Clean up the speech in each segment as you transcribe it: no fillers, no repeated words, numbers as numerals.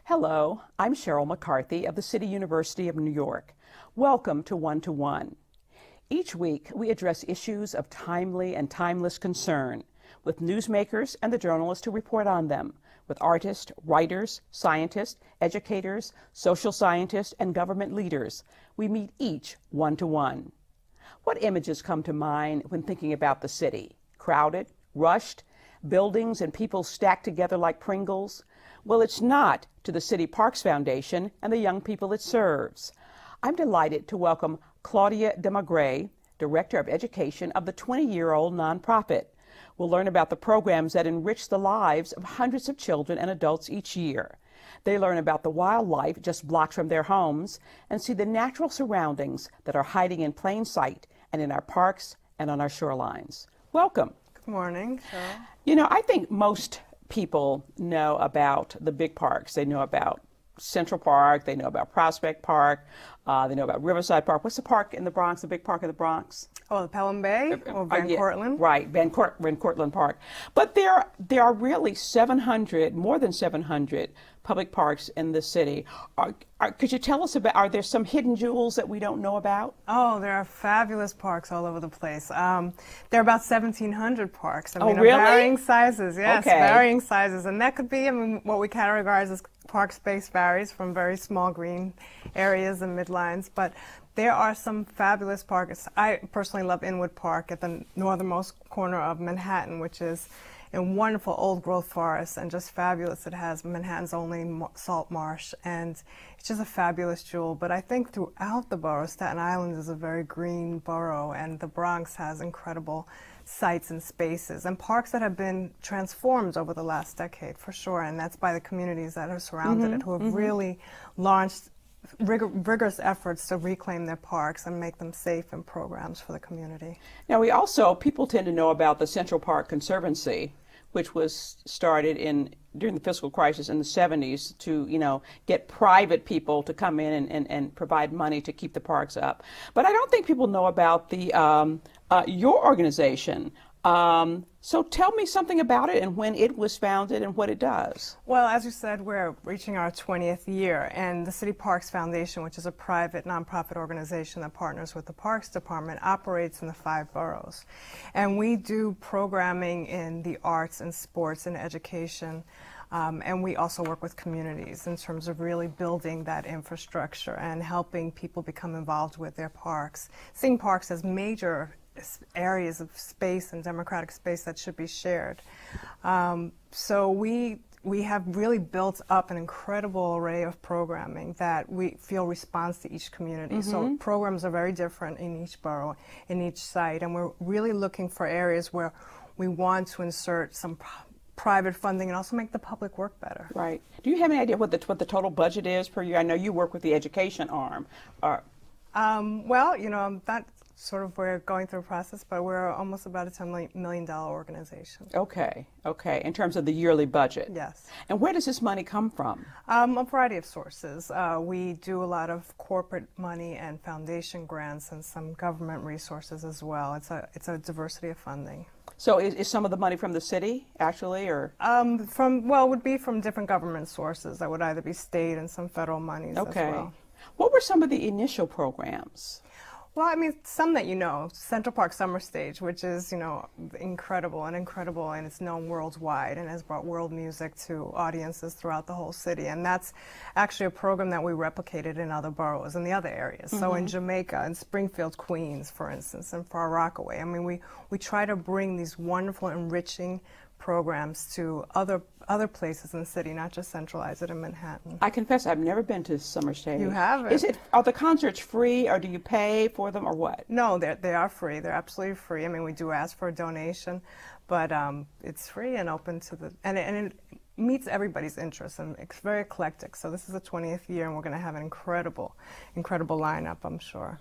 Hello, I'm Sheryl McCarthy of the City University of New York. Welcome to One to One. Each week, we address issues of timely and timeless concern with newsmakers and the journalists who report on them, with artists, writers, scientists, educators, social scientists, and government leaders. We meet each one-to-one. What images come to mind when thinking about the city? Crowded, rushed, buildings and people stacked together like Pringles? Well, it's not to the City Parks Foundation and the young people it serves. I'm delighted to welcome Claudia DeMegret, Director of Education of the 20-year-old nonprofit. We'll learn about the programs that enrich the lives of hundreds of children and adults each year. They learn about the wildlife just blocks from their homes and see the natural surroundings that are hiding in plain sight and in our parks and on our shorelines. Welcome. Good morning, Cheryl. You know, I think most people know about the big parks. They know about Central Park, they know about Prospect Park, they know about Riverside Park. What's the park in the Bronx, the big park in the Bronx? Oh, the Pelham Bay or Van Cortlandt? Right, Van Cortlandt Park. But there are really 700, more than 700 public parks in the city. Could you tell us about, are there some hidden jewels that we don't know about? Oh, there are fabulous parks all over the place. There are about 1,700 parks. Oh, really? Of varying sizes, yes, Okay. varying sizes. And that could be, what we categorize as park space varies from very small green areas and midlines, but there are some fabulous parks. I personally love Inwood Park at the northernmost corner of Manhattan, which is a wonderful old growth forest and just fabulous. It has Manhattan's only salt marsh, and it's just a fabulous jewel. But I think throughout the borough, Staten Island is a very green borough, and the Bronx has incredible sites and spaces and parks that have been transformed over the last decade, for sure, and that's by the communities that are surrounded it, who have really launched rigorous efforts to reclaim their parks and make them safe and programs for the community. Now, people tend to know about the Central Park Conservancy, which was started during the fiscal crisis in the 70s to, get private people to come in and provide money to keep the parks up. But I don't think people know about your organization. So tell me something about it and when it was founded and what it does. Well, as you said, we're reaching our 20th year, and the City Parks Foundation, which is a private nonprofit organization that partners with the Parks Department, operates in the 5 boroughs. And we do programming in the arts and sports and education. And we also work with communities in terms of really building that infrastructure and helping people become involved with their parks, seeing parks as major areas of space and democratic space that should be shared. So we have really built up an incredible array of programming that we feel responds to each community. So programs are very different in each borough, in each site, and we're really looking for areas where we want to insert some private funding and also make the public work better. Right. Do you have any idea what the total budget is per year? I know you work with the education arm. Well, that we're going through a process, but we're almost about a $10 million organization. Okay. In terms of the yearly budget? Yes. And where does this money come from? A variety of sources. We do a lot of corporate money and foundation grants and some government resources as well. It's a diversity of funding. So is some of the money from the city, actually, or? It would be from different government sources. That would either be state and some federal monies as well. What were some of the initial programs? Well, some that Central Park Summer Stage, which is, incredible, and it's known worldwide and has brought world music to audiences throughout the whole city. And that's actually a program that we replicated in other boroughs and the other areas. So in Jamaica, in Springfield, Queens, for instance, and Far Rockaway, we try to bring these wonderful, enriching programs to other places in the city, not just centralize it in Manhattan. I confess I've never been to Summer Stage. You haven't? Are the concerts free, or do you pay for them, or what? No, they are free. They're absolutely free. We do ask for a donation, but it's free and open to and it meets everybody's interests, and it's very eclectic. So this is the 20th year, and we're going to have an incredible lineup, I'm sure.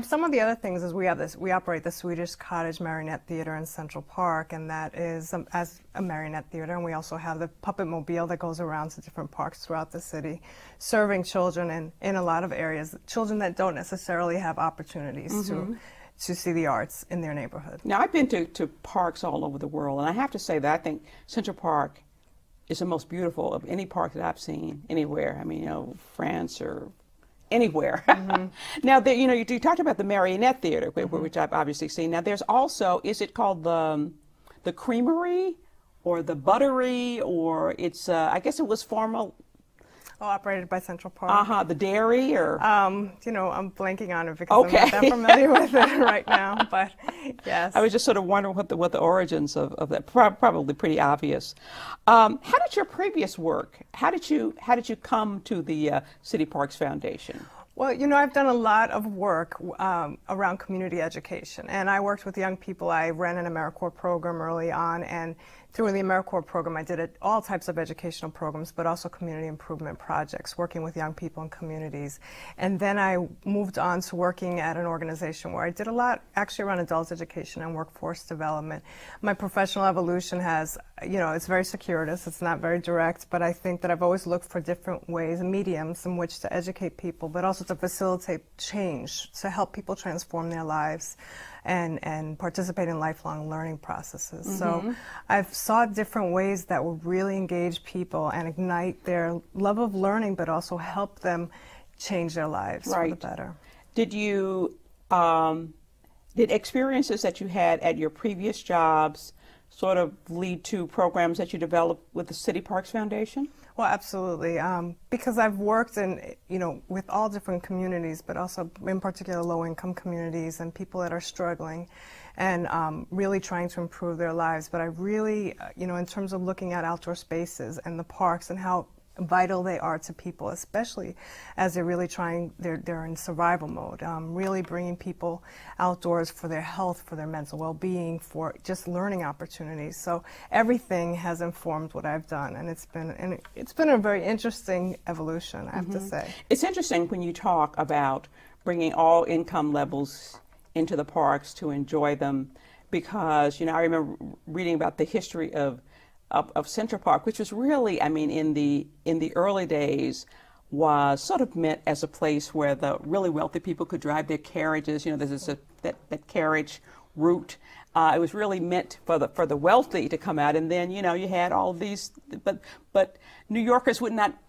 Some of the other things is we operate the Swedish Cottage Marionette Theater in Central Park, and that is as a marionette theater, and we also have the Puppet Mobile that goes around to different parks throughout the city, serving children in a lot of areas, children that don't necessarily have opportunities to see the arts in their neighborhood. Now, I've been to parks all over the world, and I have to say that I think Central Park is the most beautiful of any park that I've seen anywhere. I mean, France or anywhere. Mm-hmm. Now, you talked about the Marionette Theater, which I've obviously seen. Now, there's also, is it called the Creamery or the Buttery, or it's, I guess it was formal. Oh, operated by Central Park. The dairy, or? I'm blanking on it because I'm not that familiar with it right now, but yes. I was just sort of wondering what the origins of that, probably pretty obvious. How did your previous work, how did you come to the City Parks Foundation? Well, I've done a lot of work around community education, and I worked with young people. I ran an AmeriCorps program early on, and through the AmeriCorps program, I did all types of educational programs, but also community improvement projects, working with young people in communities. And then I moved on to working at an organization where I did a lot actually around adult education and workforce development. My professional evolution has, it's very circuitous, it's not very direct, but I think that I've always looked for different ways and mediums in which to educate people, but also to facilitate change, to help people transform their lives and participate in lifelong learning processes. Mm-hmm. So I've sought different ways that will really engage people and ignite their love of learning, but also help them change their lives for the better. Did you, did experiences that you had at your previous jobs sort of lead to programs that you developed with the City Parks Foundation? Well, absolutely, because I've worked in, with all different communities, but also in particular low-income communities and people that are struggling and really trying to improve their lives. But I really, in terms of looking at outdoor spaces and the parks and how vital they are to people, especially as they're really they're in survival mode, really bringing people outdoors for their health, for their mental well-being, for just learning opportunities. So everything has informed what I've done, and it's been a very interesting evolution, I have to say. It's interesting when you talk about bringing all income levels into the parks to enjoy them, because I remember reading about the history of Central Park, which was really, in the early days, was sort of meant as a place where the really wealthy people could drive their carriages. There's that carriage route. It was really meant for the wealthy to come out, and then you had all of these, but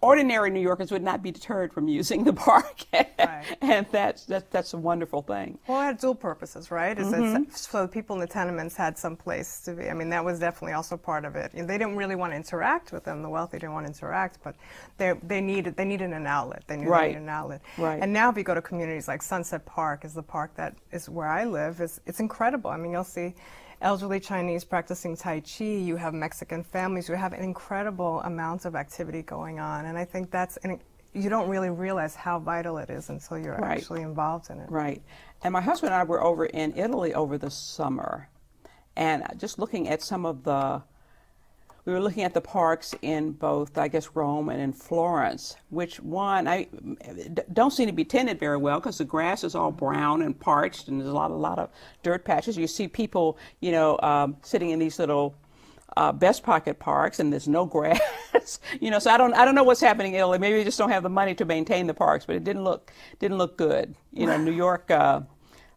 ordinary New Yorkers would not be deterred from using the park, right. And that's a wonderful thing. Well, it had dual purposes, right? So the people in the tenements had some place to be. That was definitely also part of it. They didn't really want to interact with them. The wealthy didn't want to interact, but they needed an outlet. They knew they needed an outlet. Right. And now if you go to communities like Sunset Park, is the park that is where I live. It's incredible. You'll see elderly Chinese practicing Tai Chi, you have Mexican families, you have an incredible amount of activity going on, and I think you don't really realize how vital it is until you're actually involved in it. Right. And my husband and I were over in Italy over the summer, and just looking at we were looking at the parks in both, I guess, Rome and in Florence, which I don't seem to be tended very well because the grass is all brown and parched, and there's a lot of dirt patches. You see people, sitting in these little best pocket parks, and there's no grass. So I don't know what's happening in Italy. Maybe they just don't have the money to maintain the parks, but it didn't look good. New York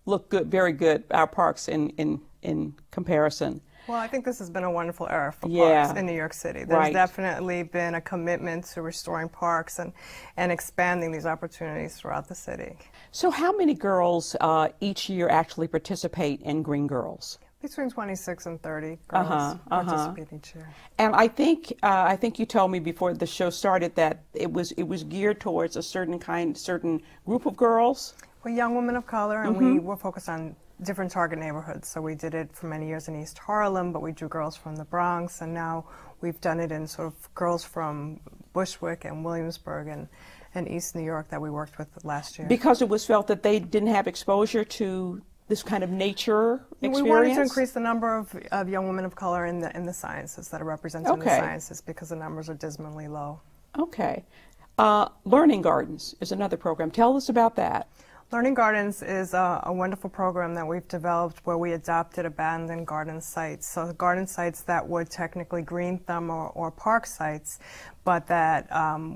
looked good, very good. Our parks in comparison. Well, I think this has been a wonderful era for parks in New York City. There's definitely been a commitment to restoring parks and expanding these opportunities throughout the city. So how many girls each year actually participate in Green Girls? Between 26 and 30 girls participate each year. And I think you told me before the show started that it was geared towards a certain group of girls. We're young women of color, and we were focused on different target neighborhoods. So we did it for many years in East Harlem, but we drew girls from the Bronx, and now we've done it in sort of girls from Bushwick and Williamsburg and East New York that we worked with last year. Because it was felt that they didn't have exposure to this kind of nature experience? We wanted to increase the number of young women of color in the sciences that are represented in the sciences, because the numbers are dismally low. Okay. Learning Gardens is another program. Tell us about that. Learning Gardens is a wonderful program that we've developed where we adopted abandoned garden sites. So garden sites that would technically green thumb or park sites, but that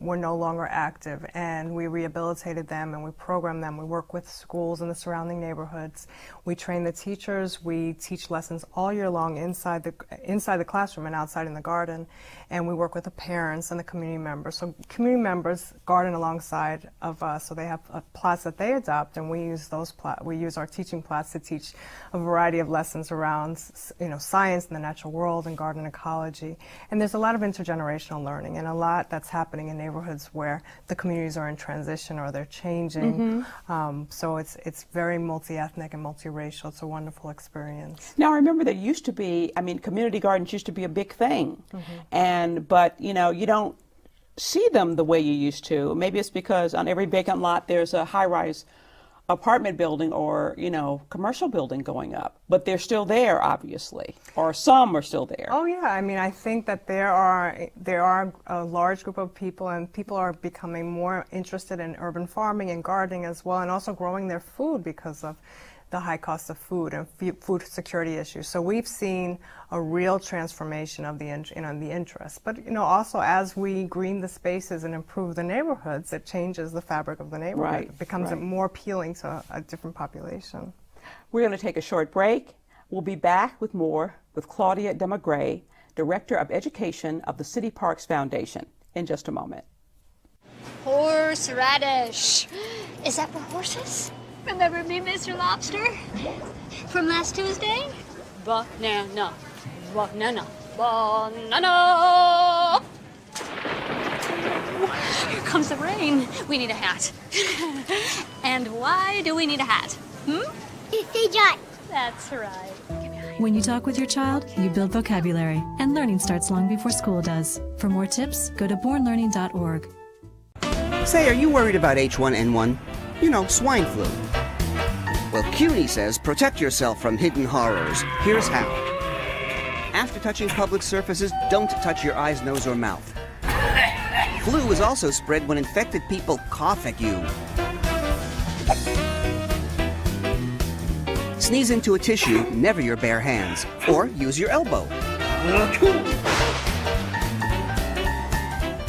were no longer active. And we rehabilitated them and we programmed them. We work with schools in the surrounding neighborhoods. We train the teachers. We teach lessons all year long inside the classroom and outside in the garden. And we work with the parents and the community members. So community members garden alongside of us. So they have plots that they adopt, and we use those we use our teaching plots to teach a variety of lessons around, science and the natural world and garden ecology. And there's a lot of intergenerational learning and a lot that's happening in neighborhoods where the communities are in transition or they're changing. So it's very multi-ethnic and multi-racial. It's a wonderful experience. Now, I remember there used to be, community gardens used to be a big thing. But you don't see them the way you used to. Maybe it's because on every vacant lot there's a high-rise apartment building or, commercial building going up. But they're still there, obviously, or some are still there. Oh yeah, I think that there are a large group of people, and people are becoming more interested in urban farming and gardening as well, and also growing their food because of the high cost of food and food security issues. So we've seen a real transformation of the interest. But also as we green the spaces and improve the neighborhoods, it changes the fabric of the neighborhood. Right, it becomes more appealing to a different population. We're going to take a short break. We'll be back with more with Claudia DeMegret, Director of Education of the City Parks Foundation, in just a moment. Horseradish. Is that for horses? Remember me, Mr. Lobster? From last Tuesday? Banana. Banana. Banana. Here comes the rain. We need a hat. And why do we need a hat? Say John. That's right. When you talk with your child, you build vocabulary, and learning starts long before school does. For more tips, go to bornlearning.org. Say, are you worried about H1N1? Swine flu. Well, CUNY says protect yourself from hidden horrors. Here's how. After touching public surfaces, don't touch your eyes, nose, or mouth. Flu is also spread when infected people cough at you. Sneeze into a tissue, never your bare hands. Or use your elbow.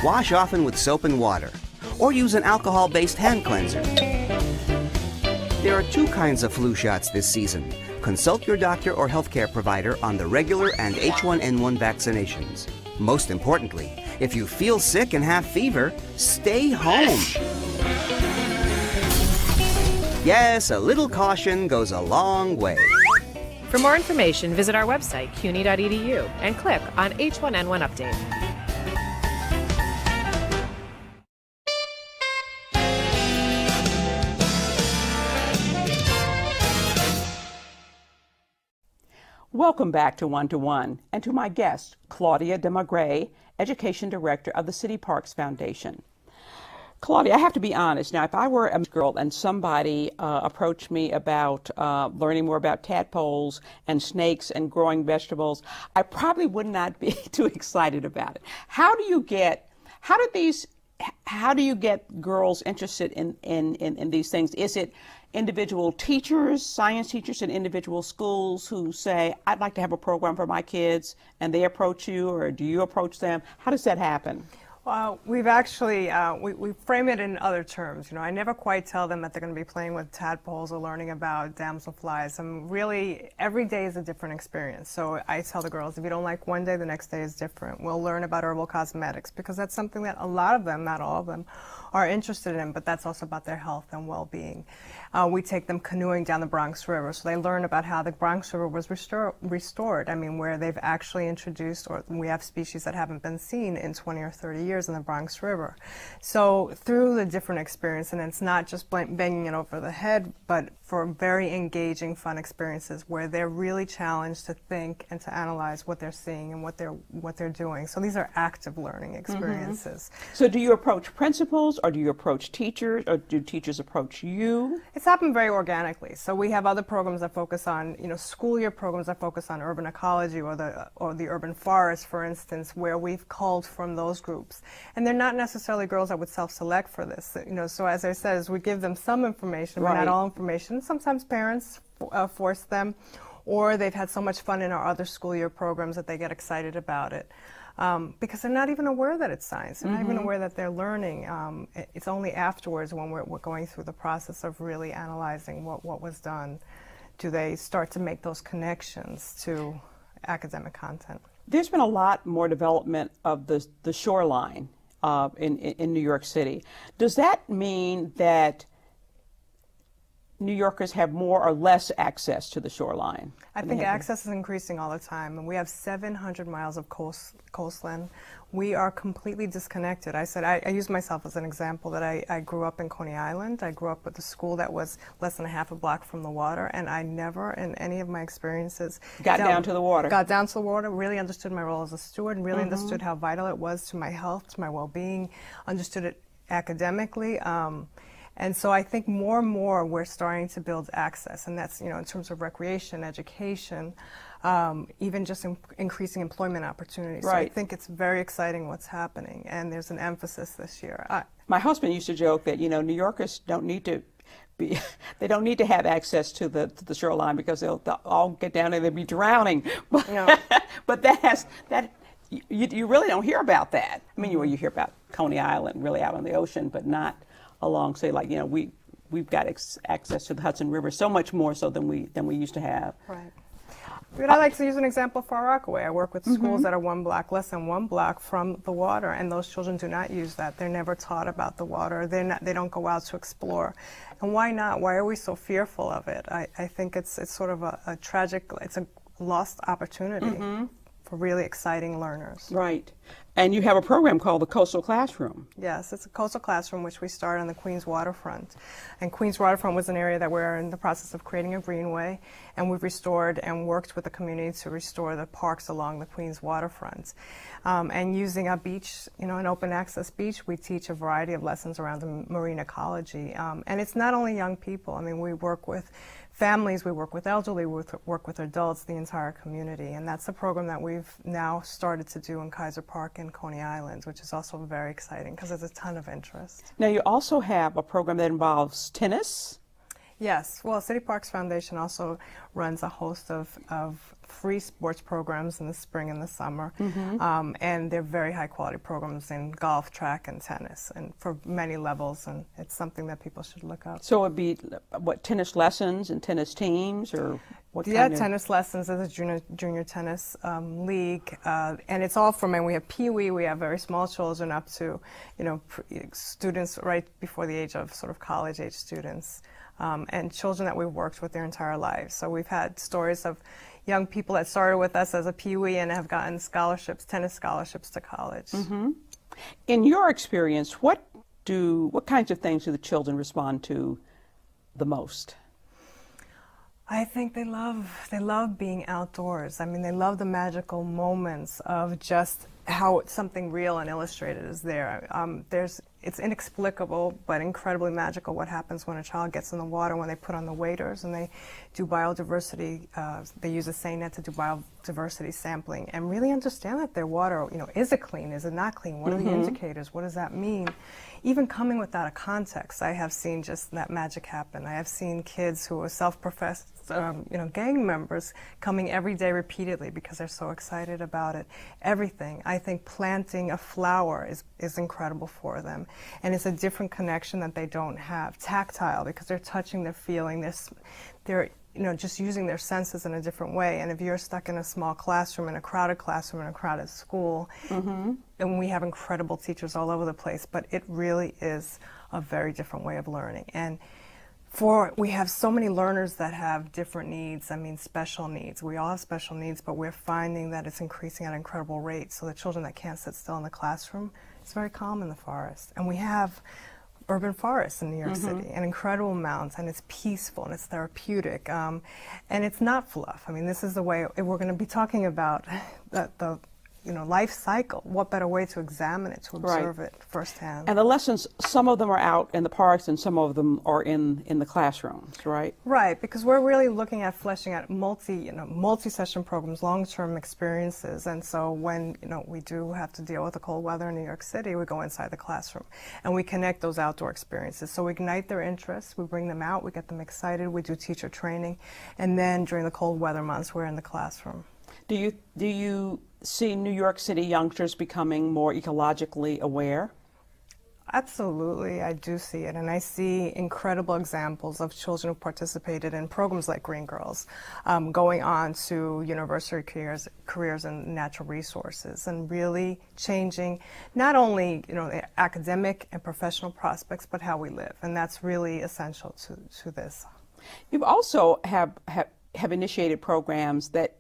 Wash often with soap and water. Or use an alcohol-based hand cleanser. There are two kinds of flu shots this season. Consult your doctor or healthcare provider on the regular and H1N1 vaccinations. Most importantly, if you feel sick and have fever, stay home. Yes, a little caution goes a long way. For more information, visit our website, cuny.edu, and click on H1N1 Update. Welcome back to One to One, and to my guest, Claudia DeMegret, Education Director of the City Parks Foundation. Claudia, I have to be honest. Now, if I were a girl and somebody approached me about learning more about tadpoles and snakes and growing vegetables, I probably would not be too excited about it. How do you get girls interested in these things? Is it individual teachers, science teachers in individual schools who say, I'd like to have a program for my kids, and they approach you, or do you approach them? How does that happen? Well, we've actually, we frame it in other terms. I never quite tell them that they're going to be playing with tadpoles or learning about damselflies. Really, every day is a different experience. So I tell the girls, if you don't like one day, the next day is different. We'll learn about herbal cosmetics, because that's something that a lot of them, not all of them, are interested in, but that's also about their health and well-being. We take them canoeing down the Bronx River, so they learn about how the Bronx River was restored. Where they've actually introduced, or we have species that haven't been seen in 20 or 30 years in the Bronx River. So through the different experience, and it's not just banging it over the head, but for very engaging, fun experiences where they're really challenged to think and to analyze what they're seeing and what they're doing. So these are active learning experiences. So do you approach principals, or do you approach teachers, or do teachers approach you? It's happened very organically. So we have other programs that focus on, school year programs that focus on urban ecology or the urban forest, for instance, where we've culled from those groups. And they're not necessarily girls that would self-select for this. So as I said, is we give them some information, but not all information. Sometimes parents force them, or they've had so much fun in our other school year programs that they get excited about it. because they're not even aware that it's science. They're not even aware that they're learning. It's only afterwards, when we're going through the process of really analyzing what was done, do they start to make those connections to academic content. There's been a lot more development of the shoreline in New York City. Does that mean that New Yorkers have more or less access to the shoreline? I think access is increasing all the time, and we have 700 miles of coastline. We are completely disconnected. I use myself as an example that I grew up in Coney Island. I grew up with a school that was less than a half a block from the water, and I never, in any of my experiences, got down to the water. Got down to the water, really understood my role as a steward, and really understood how vital it was to my health, to my well-being, understood it academically. And so I think more and more we're starting to build access, and that's, in terms of recreation, education, even just increasing employment opportunities. Right. So I think it's very exciting what's happening, and there's an emphasis this year. My husband used to joke that, New Yorkers don't need to they don't need to have access to the shoreline because they'll all get down and they'll be drowning. But you really don't hear about that. I mean, you hear about Coney Island, really out on the ocean, but not along, say, like, we've got access to the Hudson River so much more so than we used to have. Right. But I like to use an example of Far Rockaway. I work with schools that are less than 1 block from the water, and those children do not use that. They're never taught about the water. They don't go out to explore. And why not? Why are we so fearful of it? I think it's sort of a tragic, it's a lost opportunity for really exciting learners. Right. And you have a program called the Coastal Classroom. Yes, it's a coastal classroom which we started on the Queens waterfront. And Queens waterfront was an area that we're in the process of creating a greenway, and we've restored and worked with the community to restore the parks along the Queens waterfront. And using a beach, an open access beach, we teach a variety of lessons around the marine ecology. And it's not only young people. I mean, we work with families, we work with elderly, we work with adults, the entire community. And that's a program that we've now started to do in Kaiser Park and Coney Island, which is also very exciting because there's a ton of interest. Now, you also have a program that involves tennis. Yes. Well, City Parks Foundation also runs a host of free sports programs in the spring and the summer. And they're very high quality programs in golf, track, and tennis, and for many levels, and it's something that people should look up. So it would be, tennis lessons and tennis teams, or what kind of? Tennis lessons. There's a junior tennis league, and it's all from, and we have Pee-wee, we have very small children up to, students right before the age of sort of college-age students. And children that we've worked with their entire lives. So we've had stories of young people that started with us as a Pee-wee and have gotten tennis scholarships to college. In your experience, what kinds of things do the children respond to the most? I think they love being outdoors. I mean, they love the magical moments of just how something real and illustrated is there. It's inexplicable but incredibly magical what happens when a child gets in the water, when they put on the waders and they do biodiversity. They use a seine net to do biodiversity sampling and really understand that their water, is it clean? Is it not clean? What are the indicators? What does that mean? Even coming without a context, I have seen just that magic happen. I have seen kids who are self-professed gang members coming every day repeatedly because they're so excited about it. Everything. I think planting a flower is incredible for them. And it's a different connection that they don't have. Tactile, because they're touching, they're feeling, they're just using their senses in a different way. And if you're stuck in a small classroom, in a crowded school, and we have incredible teachers all over the place, but it really is a very different way of learning. And we have so many learners that have different needs, special needs. We all have special needs, but we're finding that it's increasing at an incredible rate. So the children that can't sit still in the classroom, it's very calm in the forest. And we have urban forests in New York City, an incredible amount, and it's peaceful and it's therapeutic. And it's not fluff. This is the way we're going to be talking about the life cycle. What better way to examine it, to observe it firsthand? And the lessons, some of them are out in the parks and some of them are in the classrooms, right? Right, because we're really looking at fleshing out multi-session programs, long-term experiences. And so when, we do have to deal with the cold weather in New York City, we go inside the classroom and we connect those outdoor experiences. So we ignite their interests, we bring them out, we get them excited, we do teacher training, and then during the cold weather months, we're in the classroom. Do you see New York City youngsters becoming more ecologically aware? Absolutely, I do see it, and I see incredible examples of children who participated in programs like Green Girls, going on to university careers in natural resources, and really changing not only the academic and professional prospects, but how we live, and that's really essential to this. You also have initiated programs that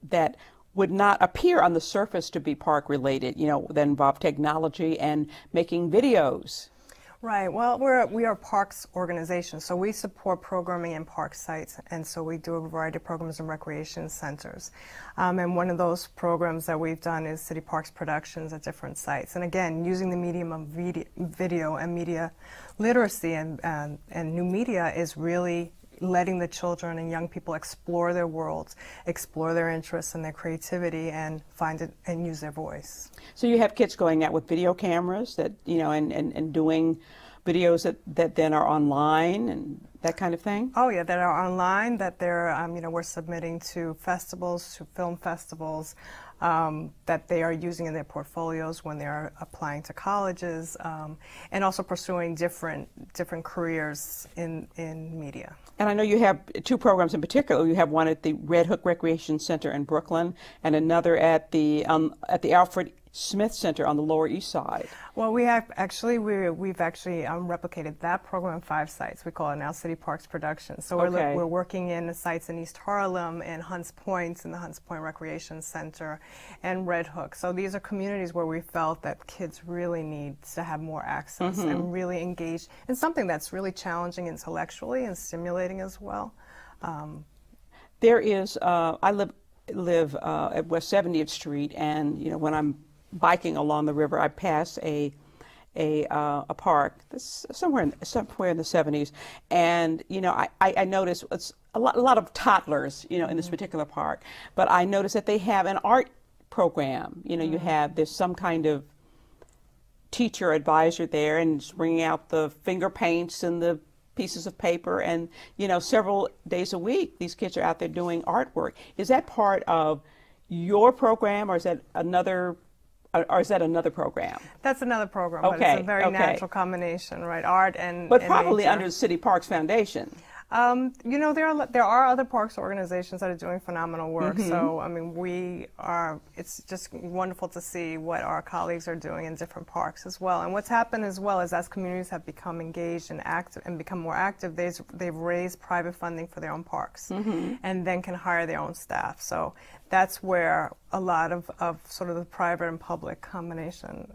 would not appear on the surface to be park related, that involve technology and making videos. Right. Well, we are a parks organization, so we support programming in park sites, and so we do a variety of programs in recreation centers. And one of those programs that we've done is City Parks productions at different sites. And again, using the medium of video and media literacy and new media is really letting the children and young people explore their worlds, explore their interests and their creativity, and find it and use their voice. So you have kids going out with video cameras that, and doing videos that then are online and that kind of thing? Oh yeah, that are online, that they're, we're submitting to festivals, to film festivals, that they are using in their portfolios when they're applying to colleges, and also pursuing different careers in media. And I know you have two programs in particular. You have one at the Red Hook Recreation Center in Brooklyn, and another at the Alfred Smith Center on the Lower East Side. Well, we've actually replicated that program in 5 sites. We call it now City Parks Productions. So we're working in the sites in East Harlem, in Hunts Point, in the Hunts Point Recreation Center, and Red Hook. So these are communities where we felt that kids really need to have more access and really engage in something that's really challenging intellectually and stimulating as well. There is, I live at West 70th Street, and when I'm biking along the river, I pass a park that's somewhere in the 70s, and I notice it's a lot of toddlers in this particular park, but I notice that they have an art program. There's some kind of teacher advisor there, and it's bringing out the finger paints and the pieces of paper, and several days a week these kids are out there doing artwork. Is that part of your program, or is that another? Or is that another program? That's another program, but it's a very natural combination, right? Art and But probably nature. under the City Parks Foundation. There are other parks organizations that are doing phenomenal work. So, it's just wonderful to see what our colleagues are doing in different parks as well. And what's happened as well is as communities have become engaged and active and become more active, they've raised private funding for their own parks and then can hire their own staff. So that's where a lot of sort of the private and public combination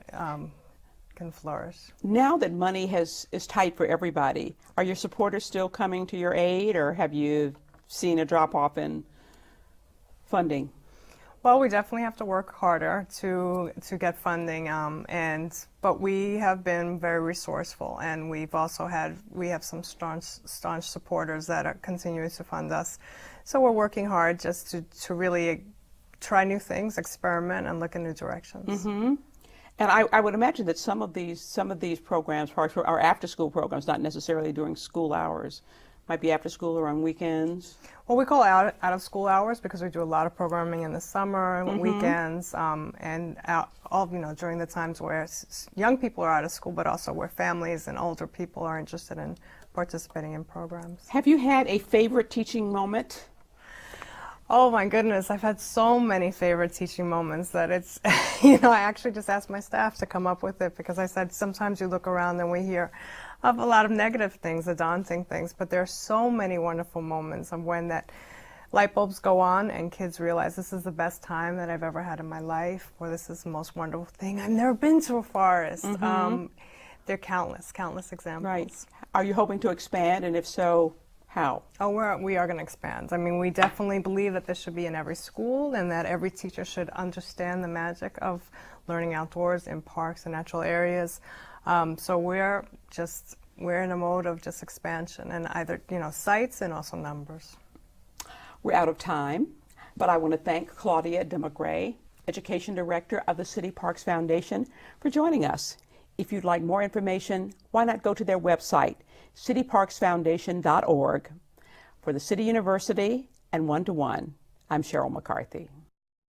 can flourish. Now that money is tight for everybody, are your supporters still coming to your aid, or have you seen a drop-off in funding? Well, we definitely have to work harder to get funding, but we have been very resourceful, and we have some staunch supporters that are continuing to fund us. So we're working hard just to really try new things, experiment, and look in new directions. And I would imagine that some of these programs are after-school programs, not necessarily during school hours. Might be after school or on weekends. Well, we call it out of school hours because we do a lot of programming in the summer, weekends, and during the times where young people are out of school, but also where families and older people are interested in participating in programs. Have you had a favorite teaching moment? Oh my goodness, I've had so many favorite teaching moments that it's, I actually just asked my staff to come up with it, because I said sometimes you look around and we hear of a lot of negative things, the daunting things, but there are so many wonderful moments of when that light bulbs go on and kids realize this is the best time that I've ever had in my life, or this is the most wonderful thing. I've never been to a forest. There are countless examples. Right. Are you hoping to expand, and if so, how? Oh, we are going to expand. I mean, we definitely believe that this should be in every school, and that every teacher should understand the magic of learning outdoors in parks and natural areas. So we're in a mode of just expansion, and either sites and also numbers. We're out of time, but I want to thank Claudia DeMegret, Education Director of the City Parks Foundation, for joining us. If you'd like more information, why not go to their website, cityparksfoundation.org. For the City University and One to One, I'm Sheryl McCarthy.